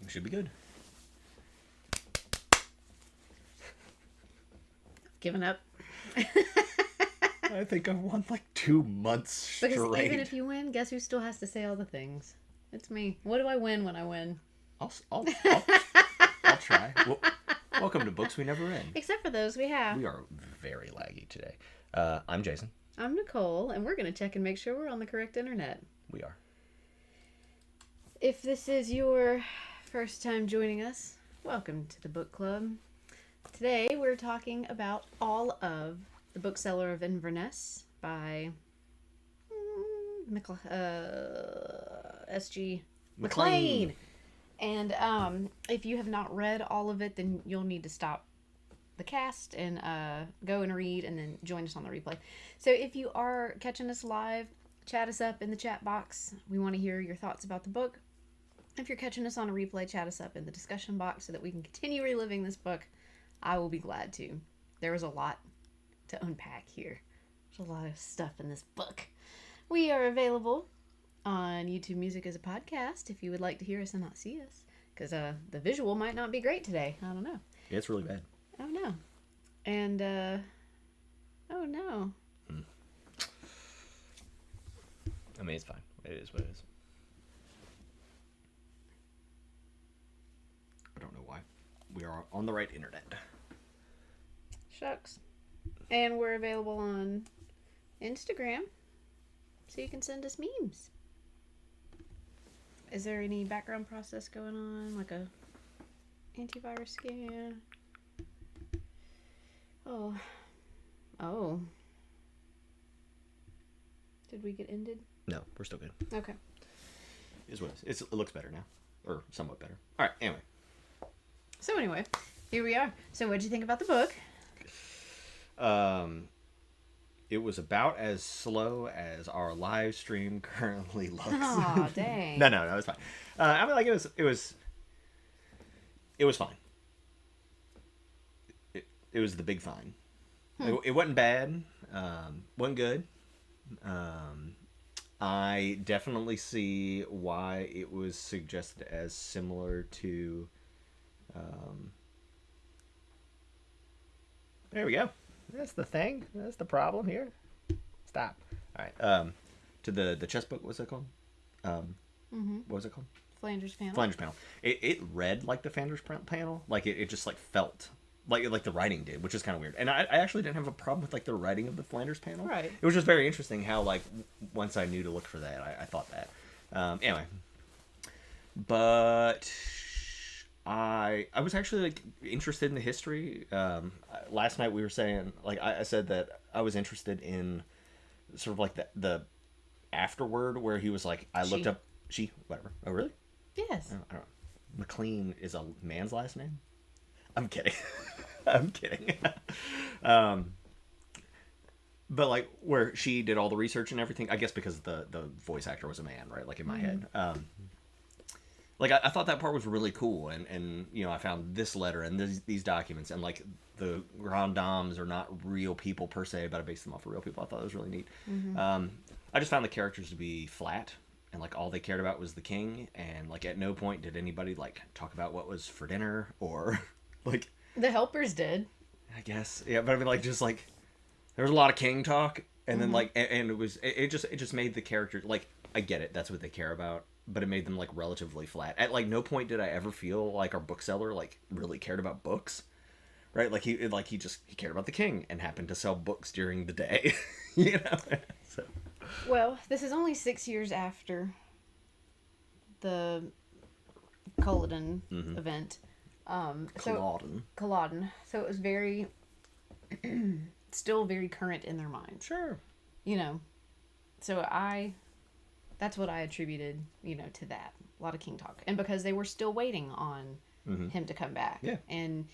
Should be good. Giving up. I think I've won like 2 months straight. Because even if you win, guess who still has to say all the things? It's me. What do I win when I win? I'll try. Well, welcome to Books We Never Read. Except for those we have. We are very laggy today. I'm Jason. I'm Nicole, and we're going to check and make sure we're on the correct internet. We are. If this is your first time joining us, welcome to the book club. Today we're talking about all of The Bookseller of Inverness by S.G. Maclean. And if you have not read all of it, then you'll need to stop the cast and go and read and then join us on the replay. So if you are catching us live, chat us up in the chat box. We want to hear your thoughts about the book. If you're catching us on a replay, chat us up in the discussion box so that we can continue reliving this book. I will be glad to. There was a lot to unpack here. There's a lot of stuff in this book. We are available on YouTube Music as a podcast if you would like to hear us and not see us. Because the visual might not be great today. I don't know. Yeah, it's really bad. Oh, no. And, oh, no. I mean, it's fine. It is what it is. I don't know why. We are on the right internet. Shucks. And we're available on Instagram, so you can send us memes. Is there any background process going on, like a antivirus scan? Oh. Did we get ended? No, we're still good. Okay. It is what it is. It looks better now. Or somewhat better. All right, anyway. So anyway, here we are. So what'd you think about the book? It was about as slow as our live stream currently looks. Aw, dang. No, it was fine. I mean, like, it was fine. It was the big fine. It wasn't bad. Wasn't good. I definitely see why it was suggested as similar to. There we go. That's the thing. That's the problem here. Stop. All right. To the chess book. What's it called? What was it called? Flanders Panel. Flanders Panel. It read like the Flanders Panel. Like it just like felt like the writing did, which is kind of weird. And I actually didn't have a problem with like the writing of the Flanders Panel. Right. It was just very interesting how like once I knew to look for that, I thought that. Anyway. But I was actually like interested in the history. Last night we were saying, like I said that I was interested in sort of like the afterword where he was like, looked up whatever. Oh really? Yes. I don't know. Maclean is a man's last name. I'm kidding. I'm kidding. But like where she did all the research and everything, I guess because the voice actor was a man, right? Like in my head. Like, I thought that part was really cool, and you know, I found this letter and these documents, and, like, the Grand Dames are not real people per se, but I based them off of real people. I thought it was really neat. I just found the characters to be flat, and, like, all they cared about was the king, and, like, at no point did anybody, like, talk about what was for dinner, or, like... The helpers did. I guess. Yeah, but I mean, like, just, like, there was a lot of king talk, and then, like, and it just made the characters, like, I get it, that's what they care about. But it made them like relatively flat. At like no point did I ever feel like our bookseller like really cared about books, right? Like he cared about the king and happened to sell books during the day, you know. So. Well, this is only 6 years after the Culloden event. Culloden. So it was very, still very current in their minds. Sure. You know, so that's what I attributed, you know, to that. A lot of king talk. And because they were still waiting on him to come back. Yeah. And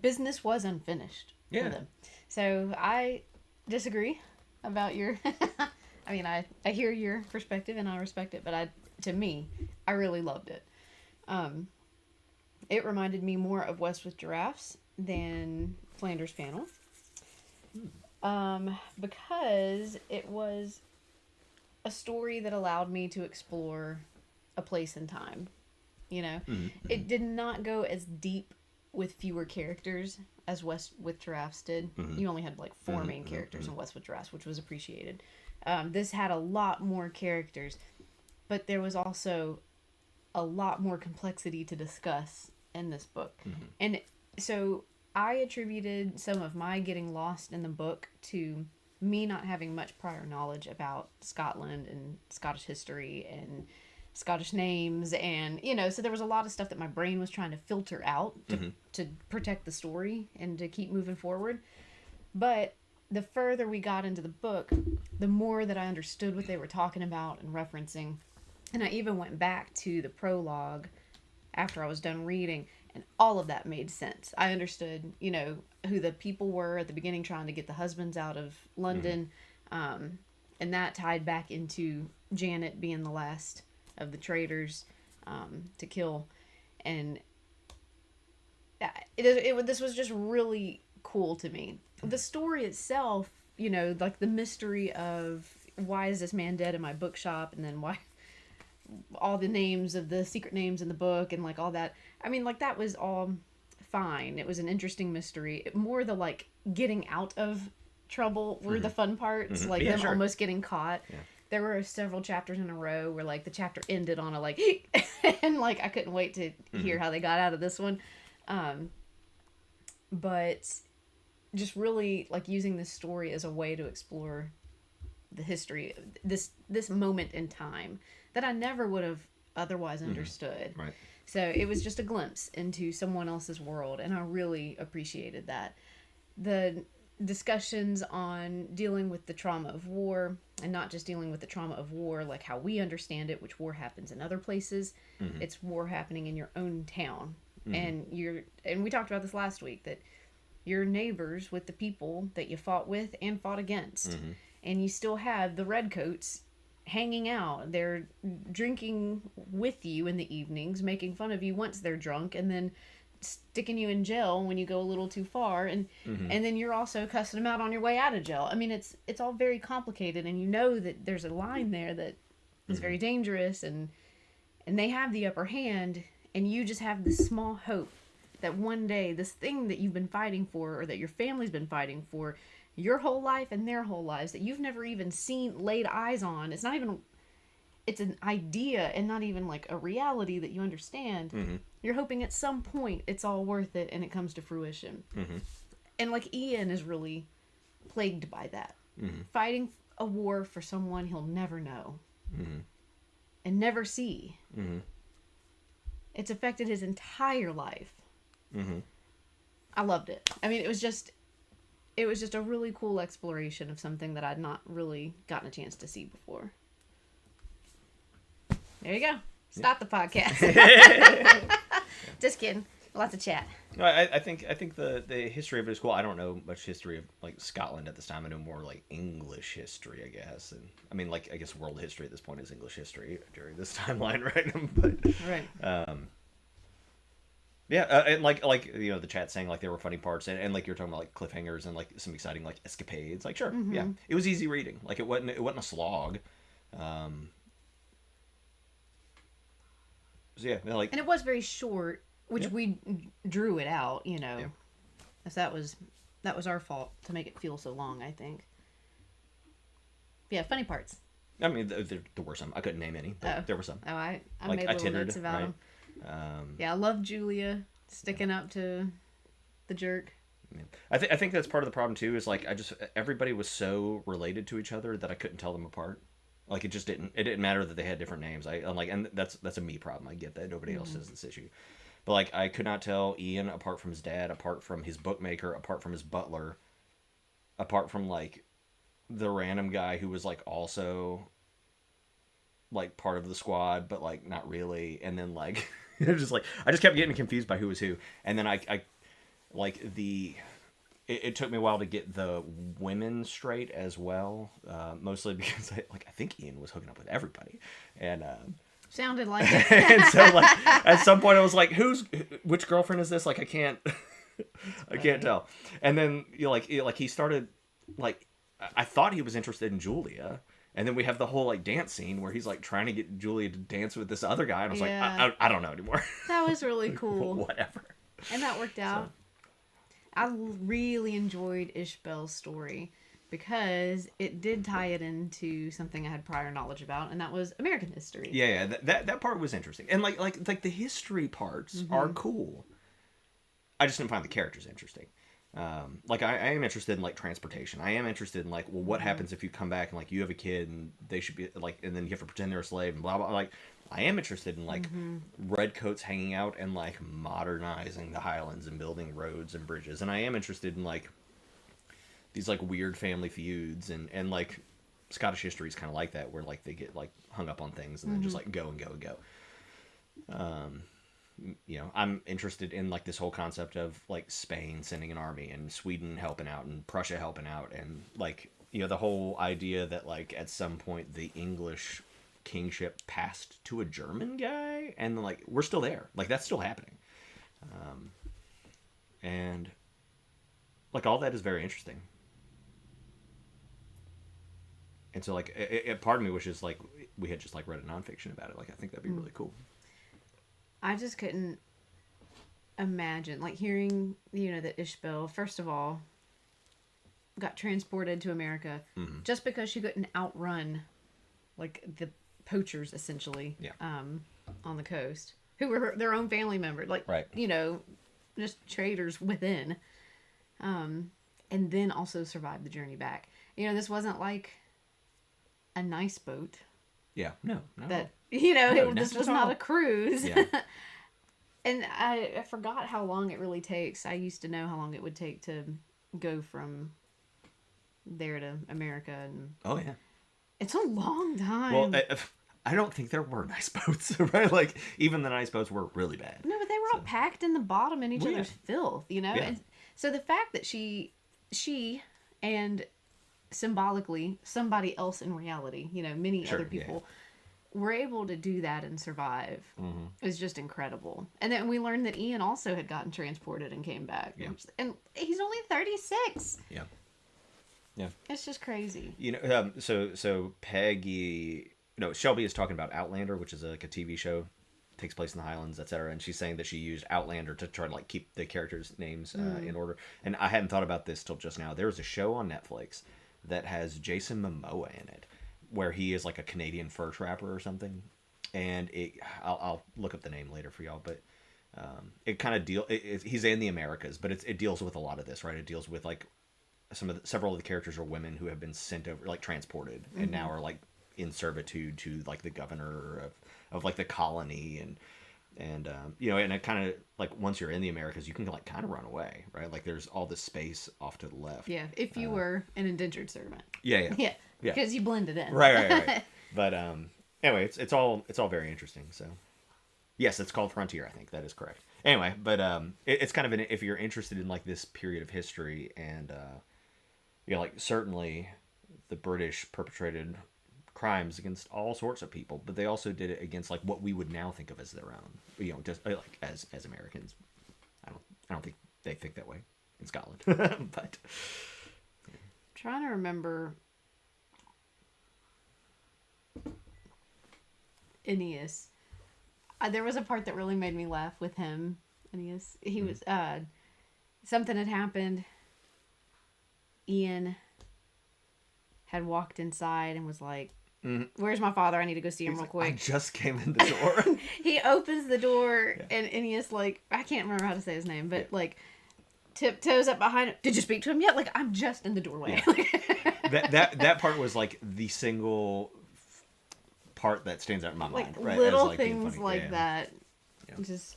business was unfinished for them. So I disagree about your... I mean, I hear your perspective and I respect it, but to me, I really loved it. It reminded me more of West with Giraffes than Flanders Panel. Because it was a story that allowed me to explore a place and time you know. It did not go as deep with fewer characters as West with Giraffes did. You only had like 4 main characters in West with Giraffes, which was appreciated. This had a lot more characters, but there was also a lot more complexity to discuss in this book. And so I attributed some of my getting lost in the book to me not having much prior knowledge about Scotland and Scottish history and Scottish names, and you know, so there was a lot of stuff that my brain was trying to filter out to protect the story and to keep moving forward. But the further we got into the book, the more that I understood what they were talking about and referencing. And I even went back to the prologue after I was done reading, and all of that made sense. I understood, you know, who the people were at the beginning trying to get the husbands out of London. And that tied back into Janet being the last of the traitors to kill. And this was just really cool to me. The story itself, you know, like the mystery of why is this man dead in my bookshop, and then why all the names of the secret names in the book and like all that. I mean, like that was all fine. It was an interesting mystery. More the like getting out of trouble were the fun parts, like them almost getting caught. Yeah. There were several chapters in a row where like the chapter ended on a like and like I couldn't wait to hear how they got out of this one. But just really like using this story as a way to explore the history, this moment in time that I never would have otherwise understood. Right. So it was just a glimpse into someone else's world, and I really appreciated that. The discussions on dealing with the trauma of war, and not just dealing with the trauma of war like how we understand it, which war happens in other places. It's war happening in your own town. And we talked about this last week, that you're neighbors with the people that you fought with and fought against. And you still have the redcoats hanging out. They're drinking with you in the evenings, making fun of you once they're drunk, and then sticking you in jail when you go a little too far, and then you're also cussing them out on your way out of jail. I mean, it's all very complicated, and you know that there's a line there that is very dangerous, and they have the upper hand, and you just have this small hope that one day this thing that you've been fighting for, or that your family's been fighting for your whole life and their whole lives, that you've never even laid eyes on. It's not even, it's an idea and not even like a reality that you understand. You're hoping at some point it's all worth it and it comes to fruition. And like Ian is really plagued by that. Fighting a war for someone he'll never know and never see. It's affected his entire life. I loved it. I mean, it was just a really cool exploration of something that I'd not really gotten a chance to see before. There you go. Stop the podcast. Just kidding. Lots of chat. No, I think the history of it is cool. I don't know much history of like Scotland at this time. I know more like English history, I guess. And I mean, like I guess world history at this point is English history during this timeline, right? But right. Yeah, and like you know, the chat saying like there were funny parts, and like you're talking about like cliffhangers and like some exciting like escapades. Like sure, yeah, it was easy reading. Like it wasn't a slog. So yeah, like, and it was very short, which we drew it out, you know. If that was our fault to make it feel so long, I think. Yeah, funny parts. I mean, there were some. I couldn't name any, but there were some. Oh, I like, made little notes about them. Yeah, I love Julia sticking up to the jerk. Yeah. I think that's part of the problem too. Is like everybody was so related to each other that I couldn't tell them apart. Like it didn't matter that they had different names. I'm like, and that's a me problem. I get that nobody else has this issue, but like I could not tell Ian apart from his dad, apart from his bookmaker, apart from his butler, apart from like the random guy who was like also like part of the squad, but like not really. And then like it was just like I just kept getting confused by who was who. And then I like it took me a while to get the women straight as well, mostly because I think Ian was hooking up with everybody, and sounded like it. And so like at some point I was like, which girlfriend is this? Like I can't tell. And then you know, like he started like I thought he was interested in Julia, And then we have the whole like dance scene where he's like trying to get Julia to dance with this other guy, and I was Yeah. like, I don't know anymore. That was really cool. Whatever. And that worked out. I really enjoyed Ishbel's story because it did tie it into something I had prior knowledge about, and that was American history. Yeah, that part was interesting, and like the history parts are cool. I just didn't find the characters interesting. Like I am interested in like transportation. I am interested in like, well, what happens if you come back and like you have a kid and they should be like, and then you have to pretend they're a slave and blah blah. Like I am interested in like redcoats hanging out and like modernizing the Highlands and building roads and bridges, and I am interested in like these like weird family feuds and like Scottish history is kind of like that, where like they get like hung up on things and then just like go and go and go. You know, I'm interested in like this whole concept of like Spain sending an army and Sweden helping out and Prussia helping out, and like, you know, the whole idea that like at some point the English kingship passed to a German guy, and like we're still there, like that's still happening, and like all that is very interesting. And so like part of me wishes like we had just like read a nonfiction about it. Like I think that'd be really cool. I just couldn't imagine, like, hearing, you know, that Ishbel, first of all, got transported to America just because she couldn't outrun, like, the poachers, essentially, on the coast, who were their own family members, like, you know, just traders within, and then also survive the journey back. You know, this wasn't, like, a nice boat. Yeah, no. That, you know, No, this was not a cruise. Yeah. And I forgot how long it really takes. I used to know how long it would take to go from there to America. And Oh, yeah. it's a long time. Well, I don't think there were nice boats, right? Like, even the nice boats were really bad. No, but they were all packed in the bottom in each other's filth, you know? Yeah. And so the fact that she and symbolically somebody else in reality, you know, many other people were able to do that and survive is just incredible. And then we learned that Ian also had gotten transported and came back. Yeah. And he's only 36. Yeah. Yeah. It's just crazy. You know, so Peggy, no, Shelby is talking about Outlander, which is like a TV show, takes place in the Highlands, etc. And she's saying that she used Outlander to try to like keep the characters' names in order. And I hadn't thought about this till just now. There was a show on Netflix that has Jason Momoa in it, where he is like a Canadian fur trapper or something. And I'll look up the name later for y'all, but it kind of he's in the Americas, but it deals with a lot of this, right? It deals with like several of the characters are women who have been sent over, like transported, and now are like in servitude to like the governor of like the colony, and you know, and it kind of like once you're in the Americas, you can like kind of run away, right? Like there's all this space off to the left. Yeah, if you were an indentured servant. Yeah. Yeah, because you blended in. Right. But anyway, it's all very interesting. So yes, it's called Frontier. I think that is correct. Anyway, but it's kind of if you're interested in like this period of history, and you know, like certainly the British perpetrated crimes against all sorts of people, but they also did it against like what we would now think of as their own, you know, just like as Americans. I don't think they think that way in Scotland. But Trying to remember Aeneas. There was a part that really made me laugh with him. Aeneas. He was something had happened. Ian had walked inside and was like, where's my father? I need to go see him real quick. I just came in the door. He opens the door and Aeneas, like, I can't remember how to say his name, but like tiptoes up behind him. Did you speak to him yet? Like, I'm just in the doorway. Yeah. that part was like the single part that stands out in my mind, right? Little as, like, things like that just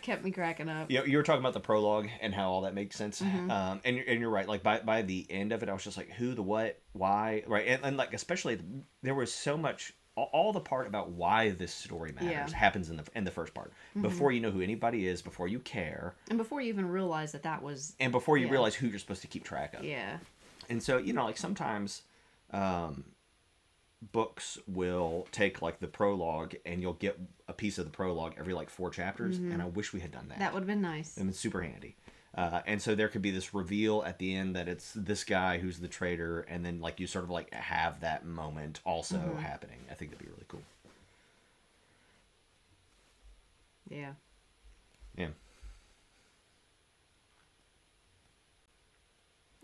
kept me cracking up. You know, you were talking about the prologue and how all that makes sense. And you're right. Like by the end of it, I was just like, who, the what, why, right? And like especially there was so much. All the part about why this story matters happens in the first part. Before you know who anybody is, before you care, and before you even realize that was, and before you realize who you're supposed to keep track of. Yeah. And so, you know, like sometimes books will take like the prologue, and you'll get a piece of the prologue every like 4 chapters, and I wish we had done that. That would have been nice. And it's super handy. And so there could be this reveal at the end that it's this guy who's the traitor, and then like you sort of like have that moment also happening. I think that'd be really cool. Yeah. Yeah.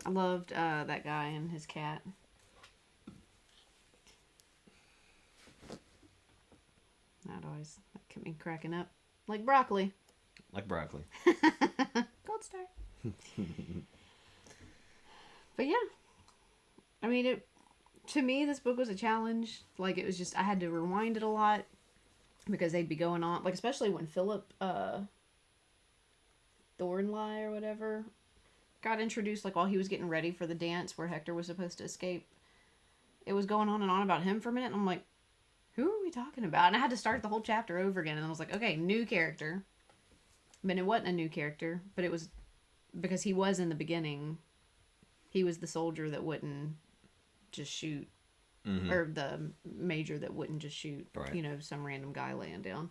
I loved that guy and his cat. That kept me cracking up. Like broccoli. Like broccoli. Gold star. But yeah. I mean, to me, this book was a challenge. Like, it was just, I had to rewind it a lot because they'd be going on, like, especially when Philip Thornlie or whatever got introduced, like, while he was getting ready for the dance where Hector was supposed to escape. It was going on and on about him for a minute, and I'm like, who are we talking about? And I had to start the whole chapter over again, and I was like, okay, new character. I mean, it wasn't a new character, but it was because he was in the beginning. He was the soldier that wouldn't just shoot, or the major that wouldn't just shoot, right. You know, some random guy laying down.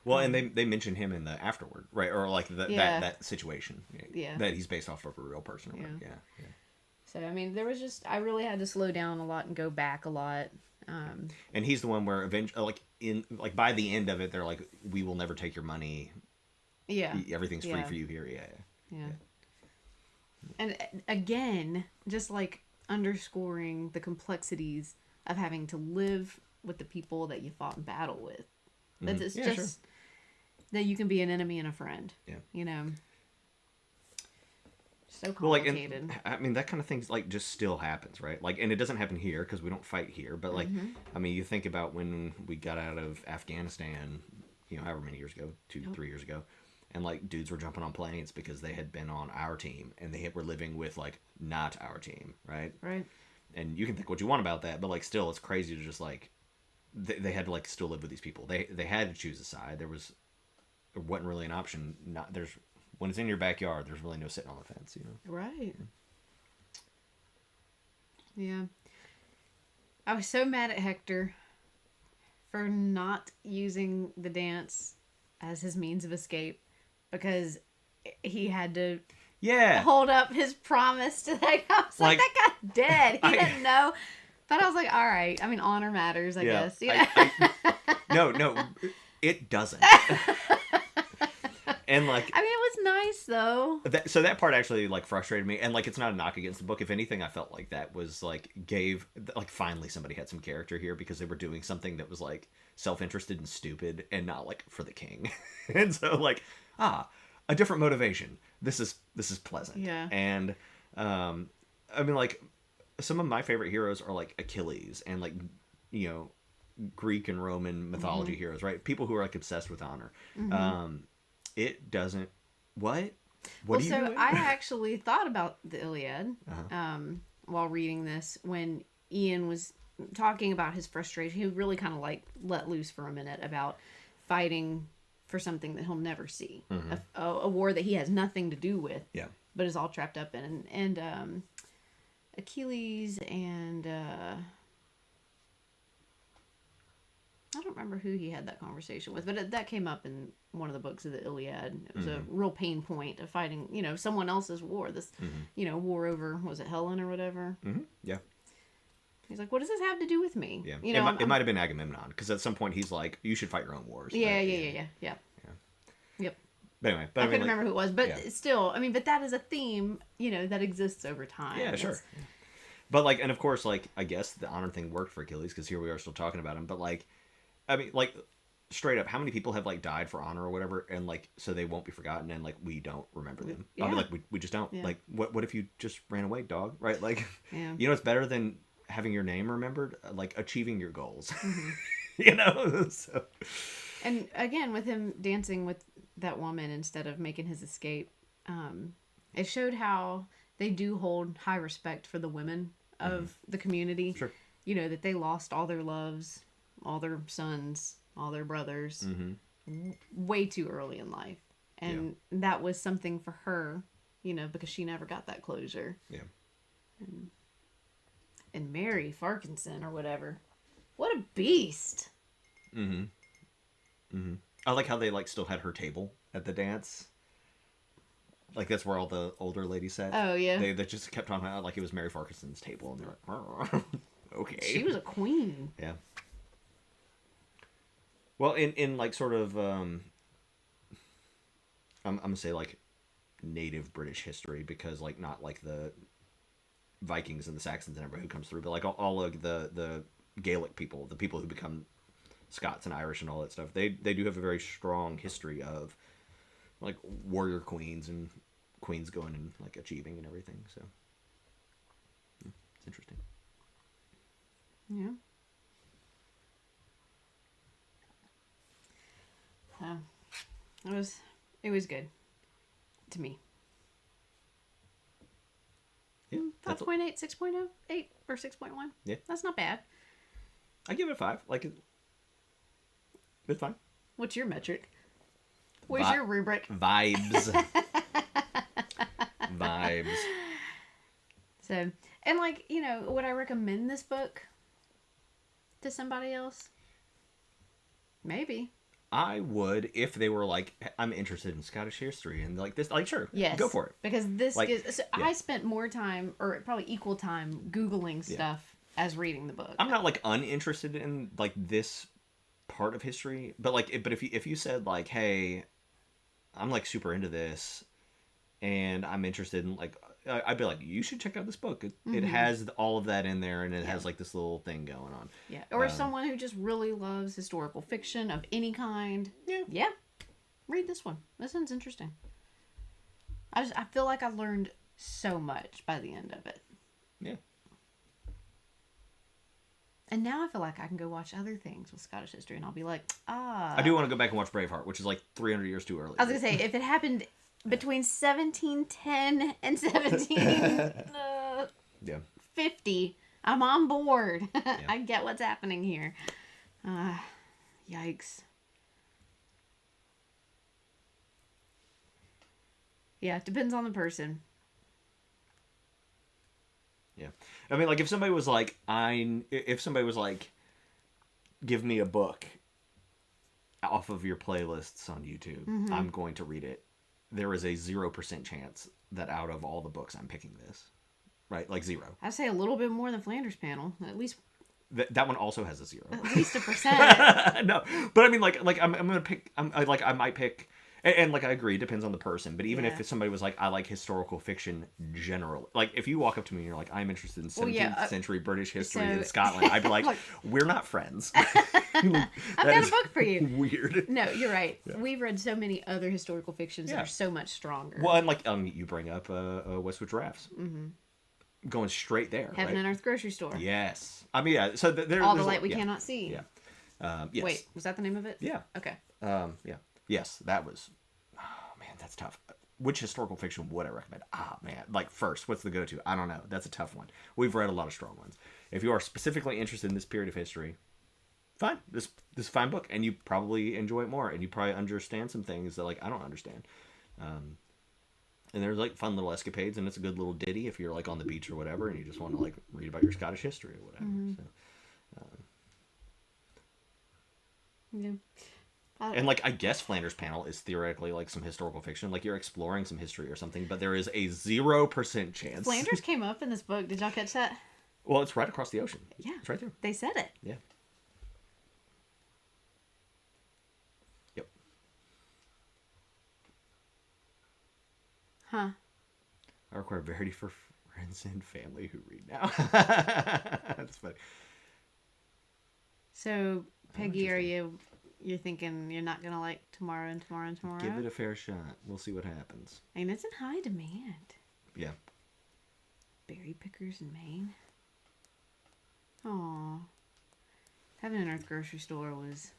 Well, and they mention him in the afterward, right? Or like that situation, that he's based off of a real person. Or yeah. So I mean, there was just, I really had to slow down a lot and go back a lot. And he's the one where eventually, by the end of it, they're like, "We will never take your money. Yeah, everything's free for you here." Yeah. And again, just like underscoring the complexities of having to live with the people that you fought in battle with. That it's just that you can be an enemy and a friend. Yeah. You know. So complicated. Well, I mean, that kind of thing like just still happens, right? Like, and it doesn't happen here because we don't fight here. But like, I mean, you think about when we got out of Afghanistan, you know, however many years ago, 2-3 years ago, and like dudes were jumping on planes because they had been on our team and they were living with like not our team, right? Right. And you can think what you want about that, but like still, it's crazy to just like they had to like still live with these people. They had to choose a side. There wasn't really an option. When it's in your backyard, there's really no sitting on the fence, you know? Right. Yeah. I was so mad at Hector for not using the dance as his means of escape because he had to hold up his promise to that guy. I was like, that guy's dead. He didn't know. But I was like, all right. I mean, honor matters, I guess. You know? No, it doesn't. And like, I mean, it was nice though. So that part actually like frustrated me, and like it's not a knock against the book. If anything, I felt like that was like finally somebody had some character here because they were doing something that was like self-interested and stupid and not like for the king. And so like a different motivation. This is pleasant. Yeah. And I mean like some of my favorite heroes are like Achilles and like, you know, Greek and Roman mythology heroes, right? People who are like obsessed with honor. It doesn't. What? What do you do? I actually thought about the Iliad while reading this when Ian was talking about his frustration. He really kind of like let loose for a minute about fighting for something that he'll never see, a war that he has nothing to do with, but is all trapped up in. And Achilles and I don't remember who he had that conversation with, but that came up in one of the books of the Iliad. It was a real pain point of fighting, you know, someone else's war. This, you know, war over, was it Helen or whatever? Yeah. He's like, what does this have to do with me? Yeah. You know, it might have been Agamemnon, because at some point he's like, you should fight your own wars. Yeah. Yep. But anyway, I couldn't remember who it was, but still, I mean, but that is a theme, you know, that exists over time. Yeah, sure. But like, and of course, like, I guess the honor thing worked for Achilles, because here we are still talking about him, but like, I mean, like, straight up, how many people have, like, died for honor or whatever, and, like, so they won't be forgotten, and, like, we don't remember them. Yeah. I mean, like, we just don't. Yeah. Like, what if you just ran away, dog? Right? Like, you know, it's better than having your name remembered, like, achieving your goals. You know? So. And, again, with him dancing with that woman instead of making his escape, it showed how they do hold high respect for the women of the community. Sure. You know, that they lost all their loves, all their sons, all their brothers, way too early in life. And that was something for her, you know, because she never got that closure. Yeah. And Mary Farquharson or whatever. What a beast. I like how they, like, still had her table at the dance. Like that's where all the older ladies sat. Oh yeah. They just kept talking about like it was Mary Farquharson's table, and they're like, okay. She was a queen. Yeah. Well, in like sort of I'm gonna say like native British history, because like not like the Vikings and the Saxons and everybody who comes through, but like all of the Gaelic people, the people who become Scots and Irish and all that stuff. They do have a very strong history of like warrior queens and queens going and like achieving and everything. So it's interesting. Yeah. So it was good to me. Yeah, 5.8, 6.0, 8 or 6.1. Yeah, that's not bad. I give it a 5. Like it's fine. What's your metric? Where's your rubric? Vibes. Vibes. So, and like, you know, would I recommend this book to somebody else? Maybe. I would if they were like, I'm interested in Scottish history and like this, like sure, yes, go for it. Because this like, gives. So yeah. I spent more time, or probably equal time, Googling stuff as reading the book. I'm not like uninterested in like this part of history, but like, but if you said like, hey, I'm like super into this, and I'm interested in like, I'd be like, you should check out this book. It has all of that in there, and it has like this little thing going on. Yeah, or someone who just really loves historical fiction of any kind. Yeah, read this one. This one's interesting. I feel like I learned so much by the end of it. Yeah. And now I feel like I can go watch other things with Scottish history, and I'll be like, I do want to go back and watch Braveheart, which is like 300 years too early. I was gonna say, if it happened between 1710 and 1750, I'm on board. I get what's happening here. Yikes. Yeah, it depends on the person. Yeah. I mean, like, if somebody was like, give me a book off of your playlists on YouTube, I'm going to read it. There is a 0% chance that out of all the books I'm picking this. Right? Like 0. I'd say a little bit more than Flanders Panel. At least. That one also has a 0. At least 1%. No. But I mean, like I'm going to pick, I might pick, and like I agree, it depends on the person. But even if somebody was like, I like historical fiction generally. Like if you walk up to me and you're like, I'm interested in 17th century British history in Scotland, I'd be like, we're not friends. I've got a book for you. Weird. No, you're right. Yeah. We've read so many other historical fictions that are so much stronger. Well, and like you bring up Westwood Giraffes. Going straight there. Heaven right? and Earth Grocery Store. Yes. I mean, yeah. So there's All the Light We Cannot See. Yeah. Yes. Wait, was that the name of it? Yeah. Okay. Yeah. Yes, that was. Oh man, that's tough. Which historical fiction would I recommend? Man, like first, what's the go-to? I don't know. That's a tough one. We've read a lot of strong ones. If you are specifically interested in this period of history, fine. This is a fine book, and you probably enjoy it more, and you probably understand some things that like I don't understand. And there's like fun little escapades, and it's a good little ditty if you're like on the beach or whatever, and you just want to like read about your Scottish history or whatever. So, yeah. And like I guess Flanders Panel is theoretically like some historical fiction, like you're exploring some history or something, but there is a 0% chance. Flanders came up in this book. Did y'all catch that? Well, it's right across the ocean. Yeah, it's right there. They said it. Yeah. Yep. Huh. I require Verity for friends and family who read now. That's funny. So, Peggy, you're thinking you're not gonna like Tomorrow and Tomorrow and Tomorrow? Give it a fair shot. We'll see what happens. I mean, it's in high demand. Yeah. Berry pickers in Maine. Aw. Heaven and Earth Grocery Store was.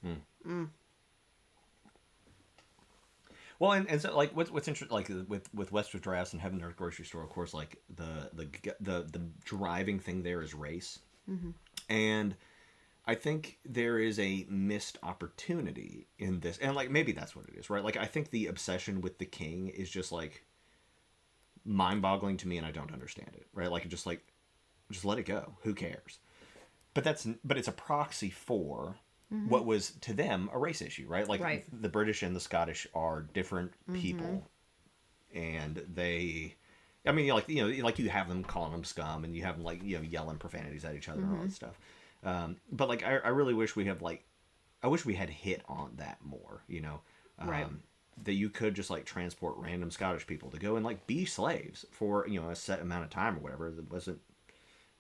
Well, and so like what's interesting, like with Westwood Giraffes and Heaven and Earth Grocery Store, of course, like the driving thing there is race, and I think there is a missed opportunity in this, and like maybe that's what it is, right? Like I think the obsession with the king is just like mind-boggling to me, and I don't understand it, right? Like just let it go. Who cares? But it's a proxy for. What was to them a race issue, right? Like the British and the Scottish are different people and they, I mean, like like you have them calling them scum, and you have them like yelling profanities at each other and all that stuff. But like I really wish we have like, I wish we had hit on that more. Right. That you could just like transport random Scottish people to go and like be slaves for a set amount of time or whatever. It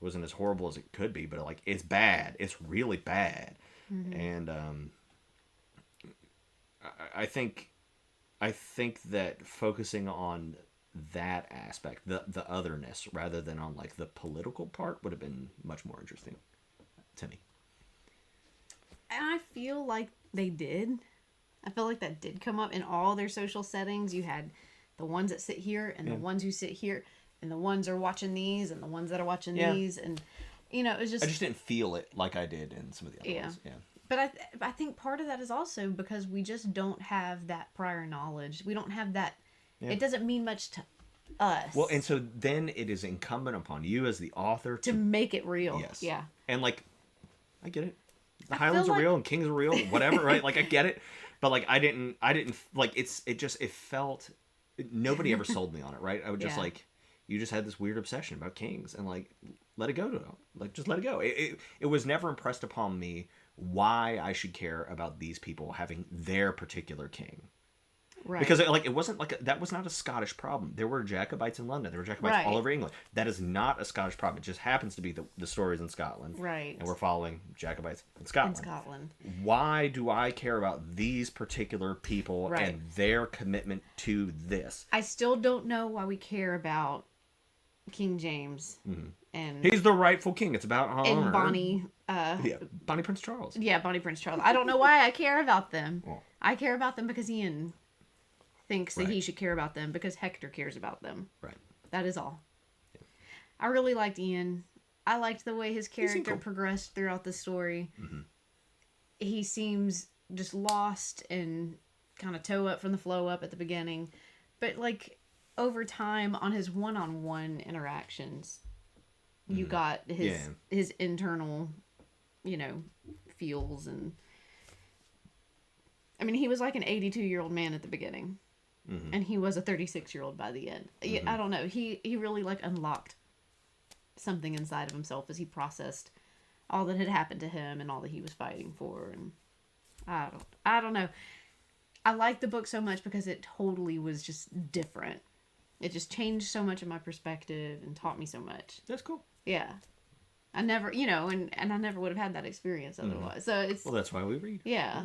wasn't as horrible as it could be, but like it's bad. It's really bad. And I think that focusing on that aspect, the otherness, rather than on like the political part, would have been much more interesting to me. And I feel like they did. I feel like that did come up in all their social settings. You had the ones that sit here and the ones who sit here, and the ones are watching these and the ones that are watching these, and it was just, I just didn't feel it like I did in some of the other ones. Yeah. But I think part of that is also because we just don't have that prior knowledge. We don't have that. Yeah. It doesn't mean much to us. Well, and so then it is incumbent upon you as the author to make it real. Yes. Yeah. And like, I get it. The Highlands are real and Kings are real, whatever, right? Like I get it. But like I didn't like it felt, nobody ever sold me on it, right? I would just like, you just had this weird obsession about kings, and like let it go just let it go. It was never impressed upon me why I should care about these people having their particular king. Right. Because it wasn't like that was not a Scottish problem. There were Jacobites in London. There were Jacobites all over England. That is not a Scottish problem. It just happens to be the stories in Scotland. Right. And we're following Jacobites in Scotland. Why do I care about these particular people and their commitment to this? I still don't know why we care about King James. And he's the rightful king. It's about honor. And Bonnie. Bonnie Prince Charles. Yeah, Bonnie Prince Charles. I don't know why I care about them. I care about them because Ian thinks that he should care about them because Hector cares about them. Right. That is all. Yeah. I really liked Ian. I liked the way his character progressed throughout the story. He seems just lost and kind of toe up from the flow up at the beginning. But like over time on his one-on-one interactions, you got his internal, feels. And I mean, he was like an 82-year-old man at the beginning. And he was a 36-year-old by the end. I don't know. He really like unlocked something inside of himself as he processed all that had happened to him and all that he was fighting for. And I don't know. I liked the book so much because it totally was just different. It just changed so much of my perspective and taught me so much. That's cool. Yeah. I never, and I never would have had that experience otherwise. So it's... Well, that's why we read. Yeah.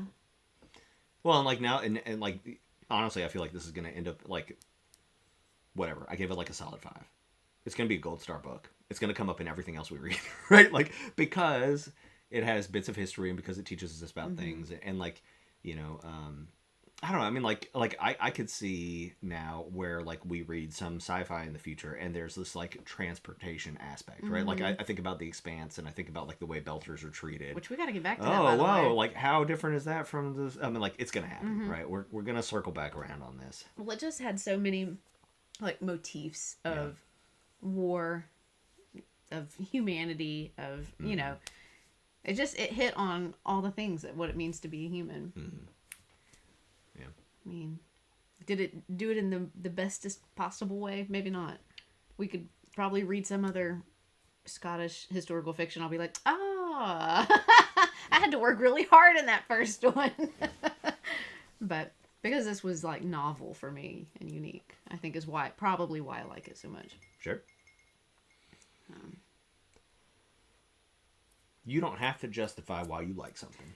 Well, and like now, and like... Honestly, I feel like this is going to end up like, whatever. I gave it like a solid 5. It's going to be a gold star book. It's going to come up in everything else we read, right? Like, because it has bits of history and because it teaches us about things. And like, I don't know. I mean, like I could see now where like we read some sci-fi in the future and there's this like transportation aspect, right? Like I think about The Expanse and I think about like the way Belters are treated. Which we got to get back to that, by the way. Like how different is that from this? I mean, like it's going to happen, right? We're going to circle back around on this. Well, it just had so many like motifs of war, of humanity, of, it hit on all the things that what it means to be a human. Yeah. I mean, did it do it in the bestest possible way? Maybe not. We could probably read some other Scottish historical fiction. I'll be like, I had to work really hard in that first one. But because this was like novel for me and unique, I think is probably why I like it so much. Sure. You don't have to justify why you like something.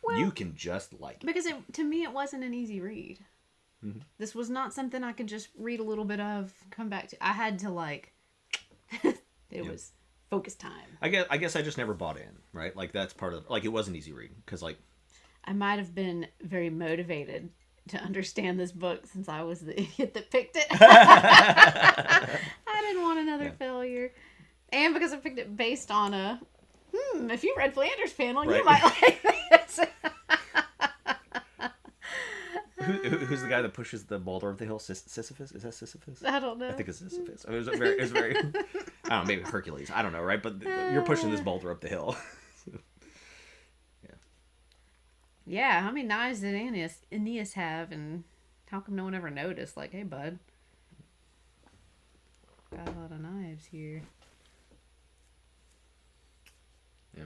Well, you can just like it. Because to me, it wasn't an easy read. This was not something I could just read a little bit of, come back to. I had to like, it was focus time. I guess I just never bought in, right? Like that's part of, like it was an easy read. Because like. I might have been very motivated to understand this book since I was the idiot that picked it. I didn't want another failure. And because I picked it based on a, if you read Flanders Panel, you might like this. Who's the guy that pushes the boulder up the hill? Sisyphus? Is that Sisyphus? I don't know. I think it's Sisyphus. I mean, it was very I don't know, maybe Hercules. I don't know, right? But you're pushing this boulder up the hill. Yeah, how many knives did Aeneas have, and how come no one ever noticed? Like, hey, bud, Got a lot of knives here. Yeah.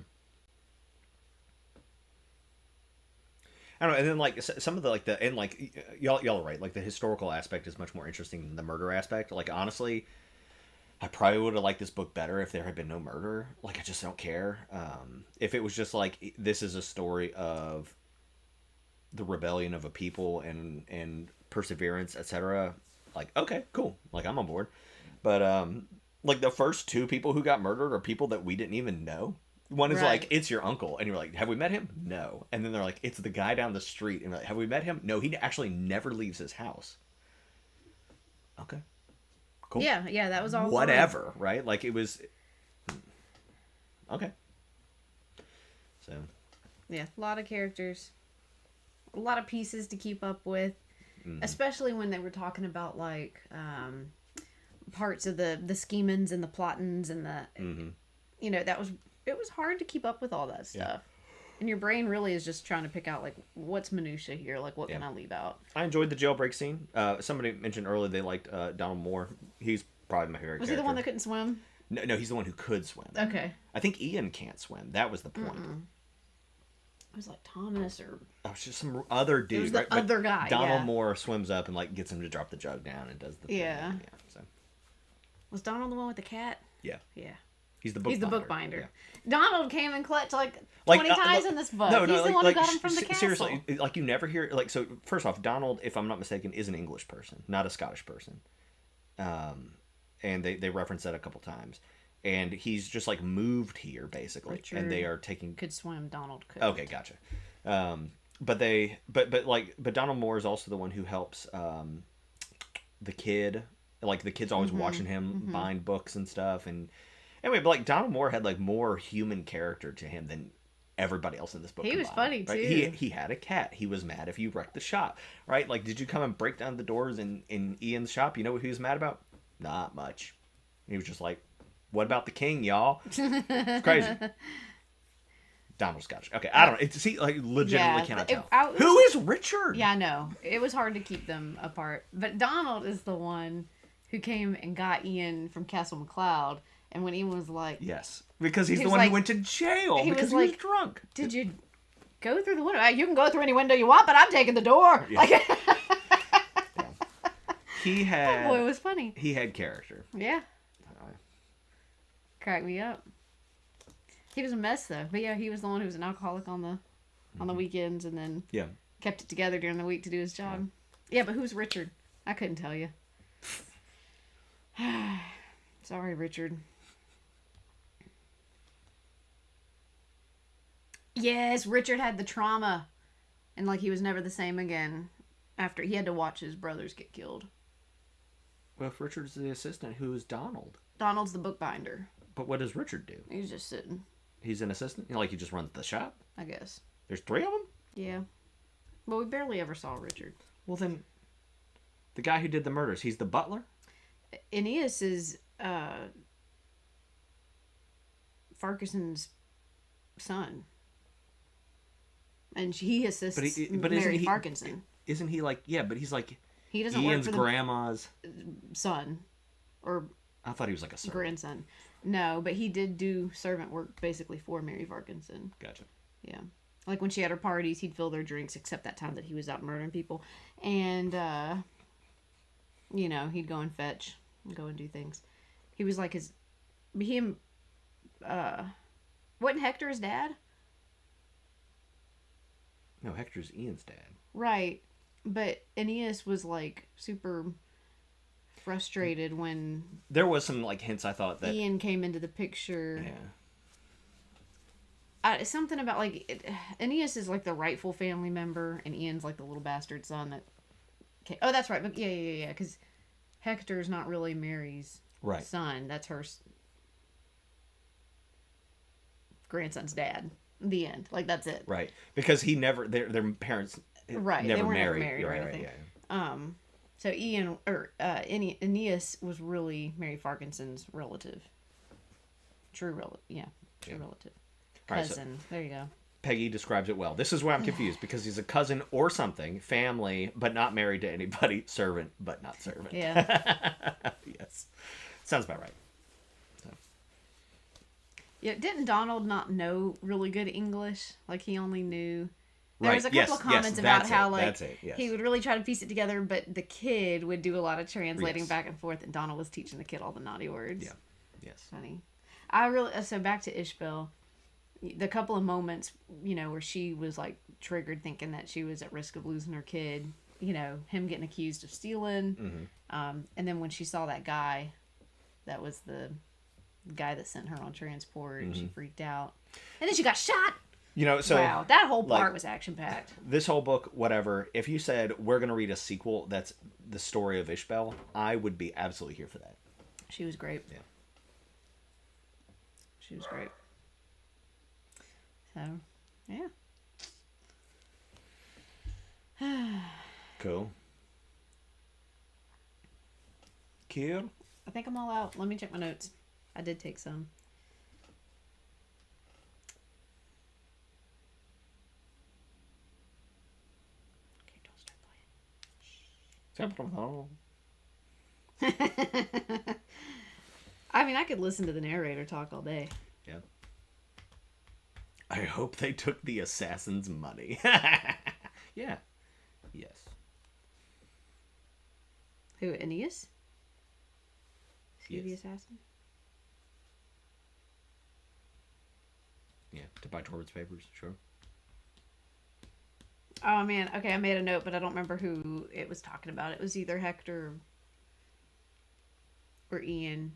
I don't know, and then like some of the and like y'all are right. Like the historical aspect is much more interesting than the murder aspect. Like honestly, I probably would have liked this book better if there had been no murder. Like I just don't care. If it was just like this is a story of the rebellion of a people and perseverance, etc. Like okay, cool. Like I'm on board. But like the first two people who got murdered are people that we didn't even know. One is like, it's your uncle. And you're like, have we met him? No. And then they're like, it's the guy down the street. And we're like, have we met him? No, he actually never leaves his house. Okay. Cool. Yeah, that was all. Whatever, right? Like it was. Okay. So. Yeah, a lot of characters. A lot of pieces to keep up with. Especially when they were talking about like parts of the schemings and the plottings and the, you know, it was hard to keep up with all that stuff. Yeah. And your brain really is just trying to pick out like what's minutia here, like what can I leave out. I enjoyed the jailbreak scene. Somebody mentioned earlier they liked Donald Moore. He's probably my favorite. Was he the one that couldn't swim? No, he's the one who could swim. Okay. I think Ian can't swim. That was the point. It was like Thomas or... Oh, it's just some other dude, it was the other guy, Donald Moore swims up and like gets him to drop the jug down and does the thing. Yeah. So. Was Donald the one with the cat? Yeah. Yeah. He's the bookbinder. Yeah. Donald came and clutched like 20 times in this book. No, He's the one who got him from the castle. Seriously, like you never hear... Like, so first off, Donald, if I'm not mistaken, is an English person, not a Scottish person. And they reference that a couple times. And he's just like moved here basically, Richard and they are taking could swim. Donald could. Okay, gotcha. But Donald Moore is also the one who helps the kid. Like the kid's always watching him bind books and stuff. And anyway, but like Donald Moore had like more human character to him than everybody else in this book. He was funny right? too. He had a cat. He was mad if you wrecked the shop, right? Like, did you come and break down the doors in Ian's shop? You know what he was mad about? Not much. He was just like, what about the king, y'all? It's crazy. Donald Scotch. Okay, I don't know. See, like, legitimately cannot tell. Who is Richard? Yeah, I know. It was hard to keep them apart. But Donald is the one who came and got Ian from Castle MacLeod. And when Ian was like... Yes, because he's the one who went to jail because he was drunk. Did you go through the window? You can go through any window you want, but I'm taking the door. Yeah. Like, he had... That boy was funny. He had character. Yeah. Cracked me up. He was a mess though, but yeah, he was the one who was an alcoholic on the weekends, and then kept it together during the week to do his job. Yeah, but who's Richard? I couldn't tell you. Sorry, Richard. Yes, Richard had the trauma, and like he was never the same again after he had to watch his brothers get killed. Well, if Richard's the assistant, who is Donald? Donald's the bookbinder. But what does Richard do? He's just sitting. He's an assistant? You know, like he just runs the shop? I guess. There's 3 of them? Yeah. But we barely ever saw Richard. Well, then, the guy who did the murders, he's the butler? Aeneas is Farquharson's son. And he assists Mary Farquharson. Isn't he like... Yeah, but he's like... He doesn't Ian's work for grandma's... son. Or... I thought he was like a servant. Grandson. No, but he did do servant work basically for Mary Farquharson. Gotcha. Yeah. Like when she had her parties, he'd fill their drinks, except that time that he was out murdering people. And, you know, he'd go and fetch and go and do things. He was like wasn't Hector his dad? No, Hector's Ian's dad. Right. But Aeneas was like super... frustrated when there was some like hints. I thought that Ian came into the picture. Yeah. Something about like Aeneas is like the rightful family member, and Ian's like the little bastard son that. Oh, that's right. But yeah. Because Hector's not really Mary's son. That's her grandson's dad. The end. Like that's it. Right. Because he never their parents never married. Or anything. Yeah. So Aeneas was really Mary Farquharson's relative. True relative. Cousin. Right, so there you go. Peggy describes it well. This is where I'm confused, because he's a cousin or something, family, but not married to anybody, servant, but not servant. Yeah. Yes. Sounds about right. So. Yeah, didn't Donald not know really good English? Like, he only knew... There Right. was a couple of comments about how, like, he would really try to piece it together, but the kid would do a lot of translating back and forth, and Donald was teaching the kid all the naughty words. Yeah. Yes. Funny. So back to Ishbel. The couple of moments, you know, where she was, like, triggered thinking that she was at risk of losing her kid, you know, him getting accused of stealing. And then when she saw that guy, that was the guy that sent her on transport, she freaked out. And then she got shot! You know, so... Wow, that whole part was action-packed. This whole book, whatever, if you said, we're going to read a sequel that's the story of Ishbel, I would be absolutely here for that. She was great. Yeah. She was great. So, yeah. Cool. Cool. I think I'm all out. Let me check my notes. I did take some. Okay, don't start playing. I mean, I could listen to the narrator talk all day. Yeah. I hope they took the assassin's money. Yeah. Yes. Who, Aeneas? Is he the Yes. assassin? Yeah, to buy Torvald's papers, sure. Oh, man. Okay, I made a note, but I don't remember who it was talking about. It was either Hector or Ian.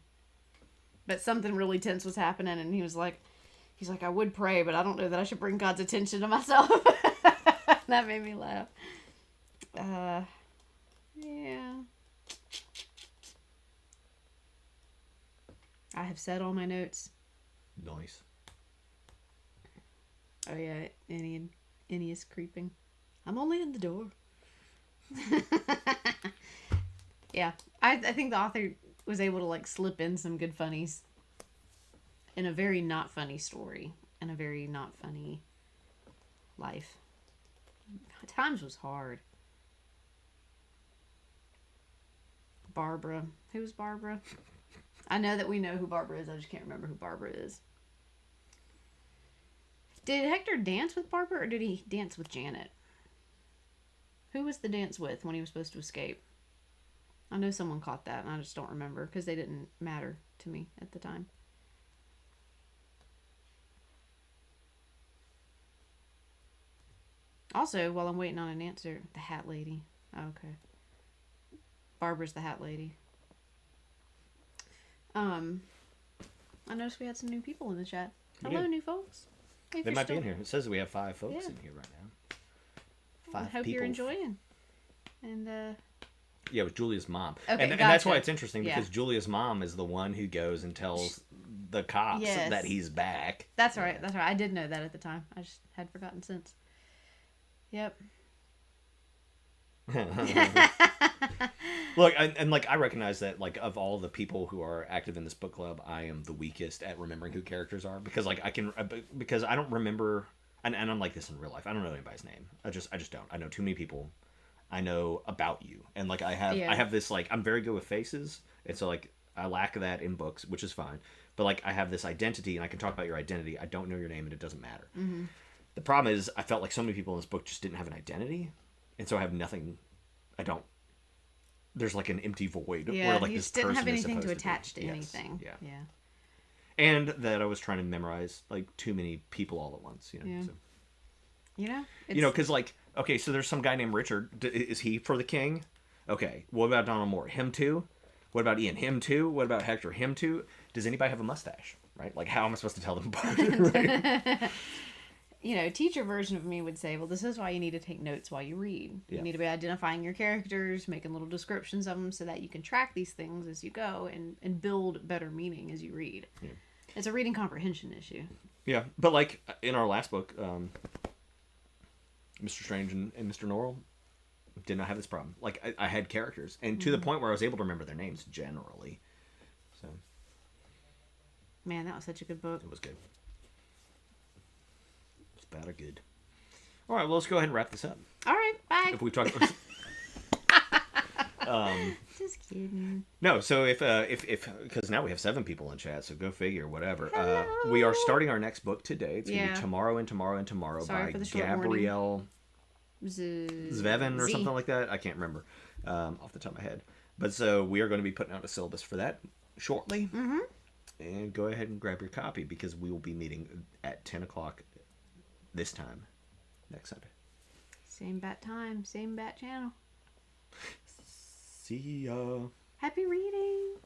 But something really tense was happening, and he's like, I would pray, but I don't know that I should bring God's attention to myself. That made me laugh. Yeah. I have said all my notes. Nice. Oh, yeah, Aeneas creeping. I'm only in the door. Yeah, I think the author was able to, like, slip in some good funnies in a very not funny story and a very not funny life. Times was hard. Barbara. Who's Barbara? I know that we know who Barbara is. I just can't remember who Barbara is. Did Hector dance with Barbara, or did he dance with Janet? Who was the dance with when he was supposed to escape? I know someone caught that, and I just don't remember, because they didn't matter to me at the time. Also, while I'm waiting on an answer, the Hat Lady. Oh, okay. Barbara's the Hat Lady. I noticed we had some new people in the chat. Hello, new folks. They might be in here. It says we have 5 folks in here right now. 5 I hope people. you're enjoying. And, yeah, with Julia's mom. Okay, and that's why it's interesting, because Julia's mom is the one who goes and tells the cops that he's back. That's right. That's right. I did know that at the time. I just had forgotten since. Yep. Look, and like, I recognize that, like, of all the people who are active in this book club, I am the weakest at remembering who characters are, because, like, because I don't remember, and I'm like this in real life. I don't know anybody's name. I just don't. I know too many people. I know about you, and, like, I have this, like, I'm very good with faces, and so, like, I lack that in books, which is fine. But, like, I have this identity, and I can talk about your identity. I don't know your name, and it doesn't matter. Mm-hmm. The problem is, I felt like so many people in this book just didn't have an identity, and so I have nothing. I don't. There's, like, an empty void. Yeah, where, like, you this just didn't have person is anything to supposed attach to be. anything. Yes. Yeah. And that I was trying to memorize, like, too many people all at once. You know. Yeah. So. You know, because, like, okay, so there's some guy named Richard. Is he for the king? Okay. What about Donald Moore? Him too? What about Ian? Him too? What about Hector? Him too? Does anybody have a mustache? Right? Like, how am I supposed to tell them apart? Right? You know, teacher version of me would say, well, this is why you need to take notes while you read. Yeah. You need to be identifying your characters, making little descriptions of them so that you can track these things as you go and build better meaning as you read. Yeah. It's a reading comprehension issue. Yeah, but, like, in our last book, Mr. Strange and Mr. Norrell did not have this problem. Like, I had characters, and to the point where I was able to remember their names generally. So, man, that was such a good book. It was good. It's bad or good. All right, well, let's go ahead and wrap this up. All right, bye. If we talk, Just kidding. No, so if because now we have 7 people in chat, so go figure. Whatever. Hello. We are starting our next book today. It's gonna Yeah. be Tomorrow and Tomorrow and Tomorrow Sorry by for the short Gabrielle Zveven or Z. something like that. I can't remember off the top of my head. But so we are going to be putting out a syllabus for that shortly. Mm-hmm. And go ahead and grab your copy because we will be meeting at 10 o'clock this time next Sunday. Same bat time, same bat channel. See ya. Happy reading.